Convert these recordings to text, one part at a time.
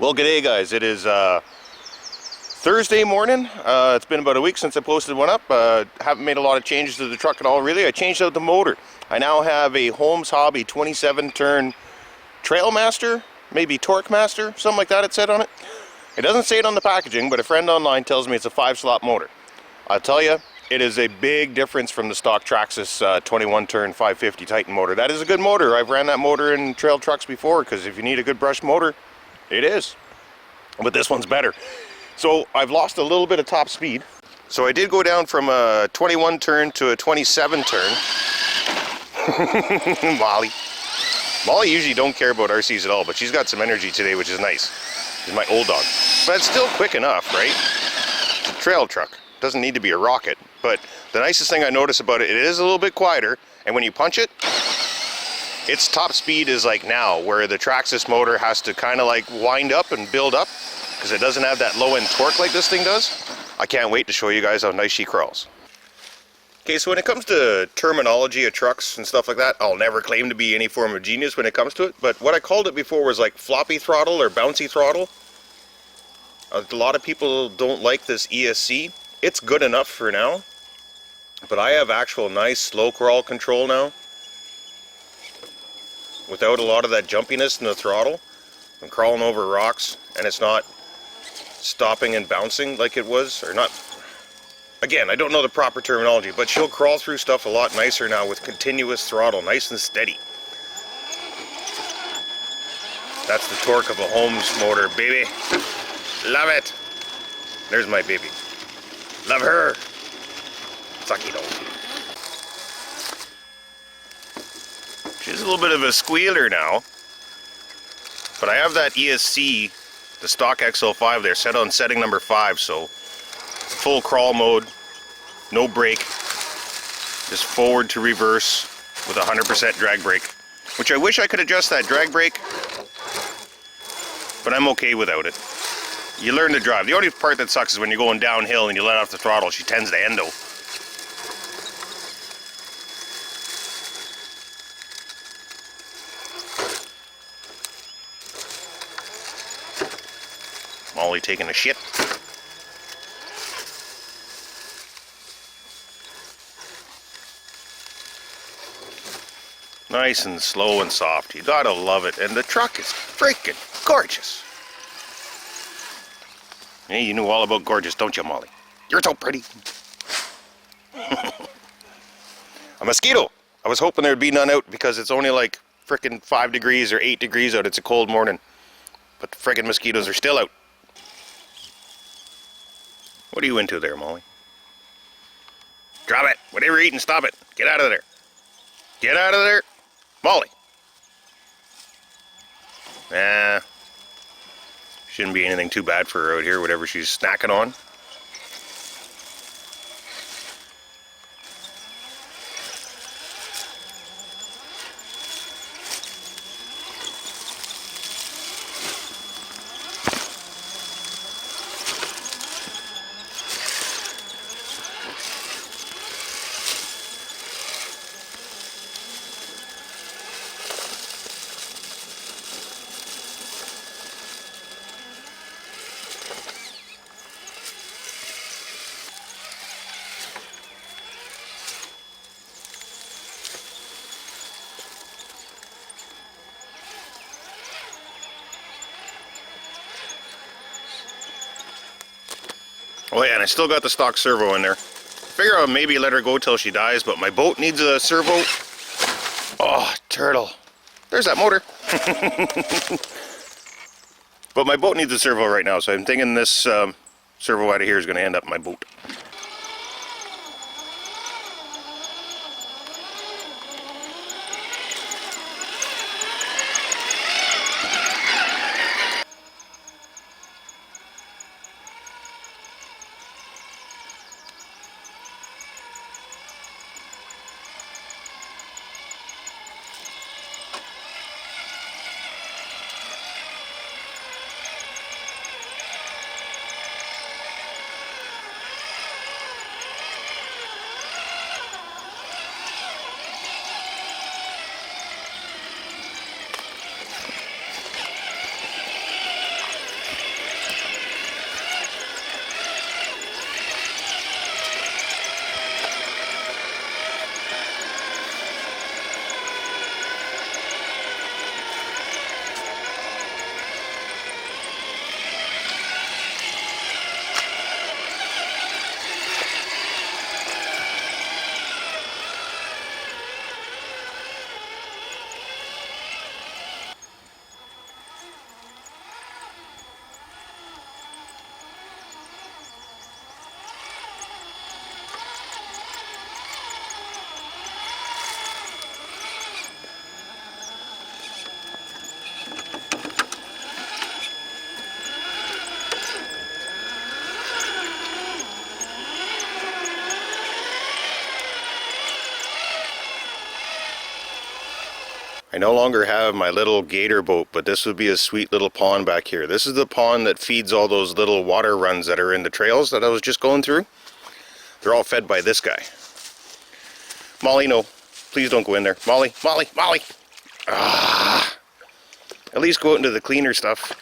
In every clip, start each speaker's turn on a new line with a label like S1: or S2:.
S1: Well, g'day guys. It is Thursday morning. It's been about a week since I posted one up. Haven't made a lot of changes to the truck at all, really. I changed out the motor. I now have a Holmes Hobby 27-turn Trailmaster, maybe Torque Master, something like that it said on it. It doesn't say it on the packaging, but a friend online tells me it's a 5-slot motor. I'll tell you, it is a big difference from the stock Traxxas 21-turn 550 Titan motor. That is a good motor. I've ran that motor in trail trucks before, because if you need a good brushed motor, it is. But this one's better. So I've lost a little bit of top speed. So I did go down from a 21 turn to a 27 turn. Molly usually don't care about RCs at all, but she's got some energy today, which is nice. She's my old dog. But it's still quick enough, right? It's a trail truck. Doesn't need to be a rocket. But the nicest thing I notice about it, it is a little bit quieter, and when you punch it, its top speed is like now, where the Traxxas motor has to kind of like wind up and build up because it doesn't have that low end torque like this thing does. I can't wait to show you guys how nice she crawls. Okay, so when it comes to terminology of trucks and stuff like that, I'll never claim to be any form of genius when it comes to it, but what I called it before was like floppy throttle or bouncy throttle. A lot of people don't like this ESC. It's good enough for now, but I have actual nice slow crawl control now. Without a lot of that jumpiness in the throttle. I'm crawling over rocks and it's not stopping and bouncing like it was, or not. Again, I don't know the proper terminology, but she'll crawl through stuff a lot nicer now with continuous throttle, nice and steady. That's the torque of a Holmes motor, baby. Love it. There's my baby. Love her. Sucky dog. She's a little bit of a squealer now, but I have that ESC, the stock XL5 there, set on setting number 5, so full crawl mode, no brake, just forward to reverse with 100% drag brake, which I wish I could adjust that drag brake, but I'm okay without it. You learn to drive. The only part that sucks is when you're going downhill and you let off the throttle, she tends to endo. Molly taking a shit. Nice and slow and soft. You gotta love it. And the truck is freaking gorgeous. Hey, you knew all about gorgeous, don't you, Molly? You're so pretty. A mosquito. I was hoping there'd be none out because it's only like freaking 5 degrees or 8 degrees out. It's a cold morning. But the freaking mosquitoes are still out. What are you into there, Molly? Drop it. Whatever you're eating, stop it. Get out of there. Get out of there. Molly. Nah. Shouldn't be anything too bad for her out here, whatever she's snacking on. Oh yeah, and I still got the stock servo in there. Figure I'll maybe let her go till she dies, but my boat needs a servo. Oh, turtle. There's that motor. But my boat needs a servo right now, so I'm thinking this servo out of here is going to end up in my boat. I no longer have my little gator boat, but this would be a sweet little pond back here. This is the pond that feeds all those little water runs that are in the trails that I was just going through. They're all fed by this guy. Molly, no. Please don't go in there. Molly, Molly, Molly! Ah! At least go out into the cleaner stuff.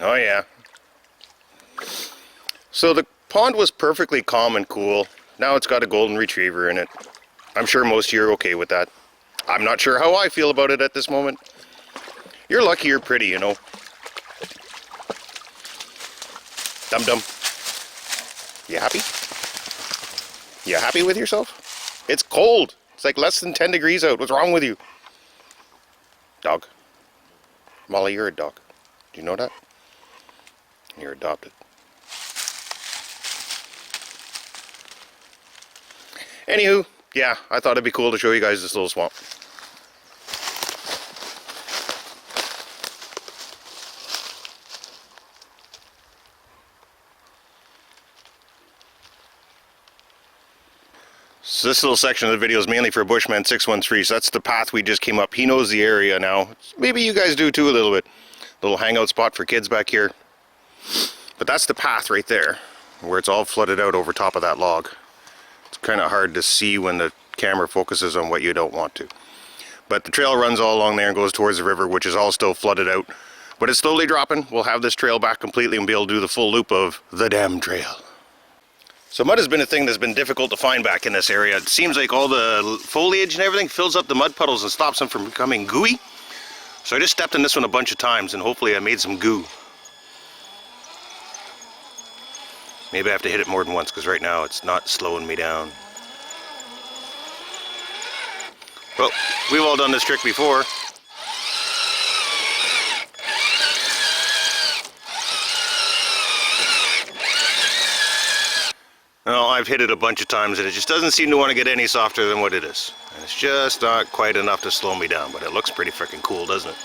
S1: Oh yeah. So the pond was perfectly calm and cool. Now it's got a golden retriever in it. I'm sure most of you are okay with that. I'm not sure how I feel about it at this moment. You're lucky you're pretty, you know. Dum-dum. You happy? You happy with yourself? It's cold. It's like less than 10 degrees out. What's wrong with you? Dog. Molly, you're a dog. Do you know that? You're adopted. Anywho, yeah, I thought it'd be cool to show you guys this little swamp. So this little section of the video is mainly for Bushman 613, so that's the path we just came up. He knows the area now. Maybe you guys do too a little bit. Little hangout spot for kids back here. But that's the path right there, where it's all flooded out over top of that log. It's kind of hard to see when the camera focuses on what you don't want to. But the trail runs all along there and goes towards the river, which is all still flooded out. But it's slowly dropping. We'll have this trail back completely and be able to do the full loop of the damn trail. So mud has been a thing that's been difficult to find back in this area. It seems like all the foliage and everything fills up the mud puddles and stops them from becoming gooey. So I just stepped in this one a bunch of times and hopefully I made some goo. Maybe I have to hit it more than once because right now it's not slowing me down. Well, we've all done this trick before. Well, I've hit it a bunch of times and it just doesn't seem to want to get any softer than what it is. And it's just not quite enough to slow me down, but it looks pretty freaking cool, doesn't it?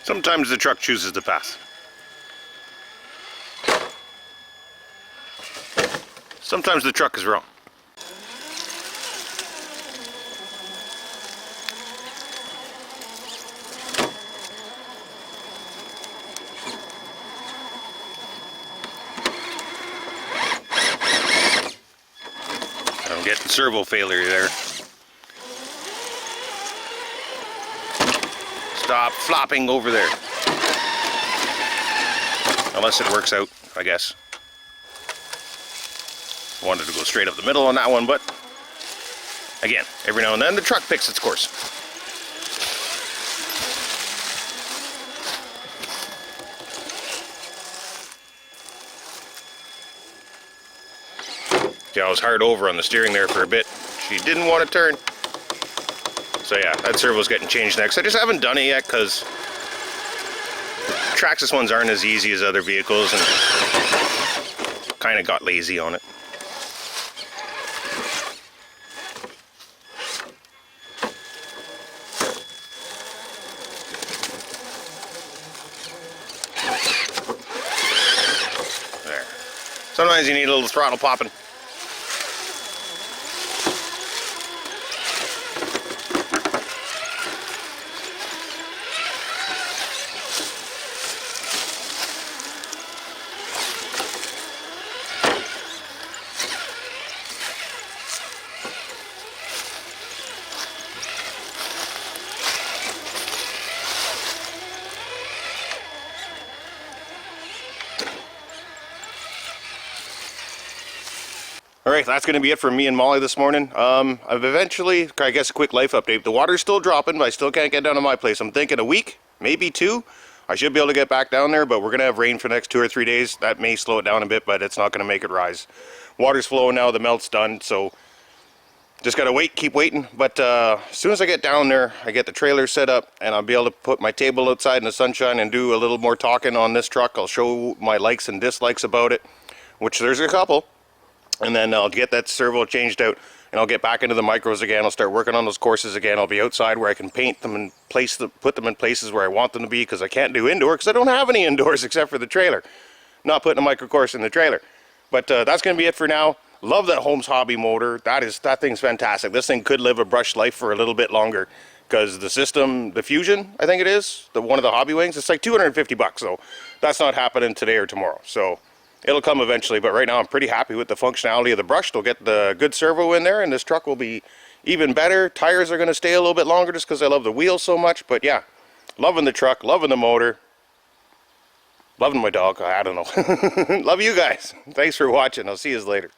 S1: Sometimes the truck chooses the path. Sometimes the truck is wrong. I'm getting servo failure there. Stop flopping over there. Unless it works out, I guess. Wanted to go straight up the middle on that one, but again, every now and then the truck picks its course. Yeah, I was hard over on the steering there for a bit. She didn't want to turn. So yeah, that servo's getting changed next. I just haven't done it yet because Traxxas ones aren't as easy as other vehicles, and kind of got lazy on it. There. Sometimes you need a little throttle popping. Alright, that's going to be it for me and Molly this morning. I've eventually, I guess a quick life update. The water's still dropping, but I still can't get down to my place. I'm thinking a week, maybe 2. I should be able to get back down there, but we're going to have rain for the next 2 or 3 days. That may slow it down a bit, but it's not going to make it rise. Water's flowing now, the melt's done, so just got to wait, keep waiting. But as soon as I get down there, I get the trailer set up, and I'll be able to put my table outside in the sunshine and do a little more talking on this truck. I'll show my likes and dislikes about it, which there's a couple. And then I'll get that servo changed out, and I'll get back into the micros again. I'll start working on those courses again. I'll be outside where I can paint them and put them in places where I want them to be, because I can't do indoor because I don't have any indoors except for the trailer. Not putting a micro course in the trailer. But that's going to be it for now. Love that Holmes hobby motor. That thing's fantastic. This thing could live a brushed life for a little bit longer, because the system, the Fusion, I think it is, one of the hobby wings, it's like 250 bucks. So that's not happening today or tomorrow. So it'll come eventually, but right now I'm pretty happy with the functionality of the brush. They'll get the good servo in there, and this truck will be even better. Tires are going to stay a little bit longer just because I love the wheels so much. But yeah, loving the truck, loving the motor, loving my dog. I don't know. Love you guys. Thanks for watching. I'll see you later.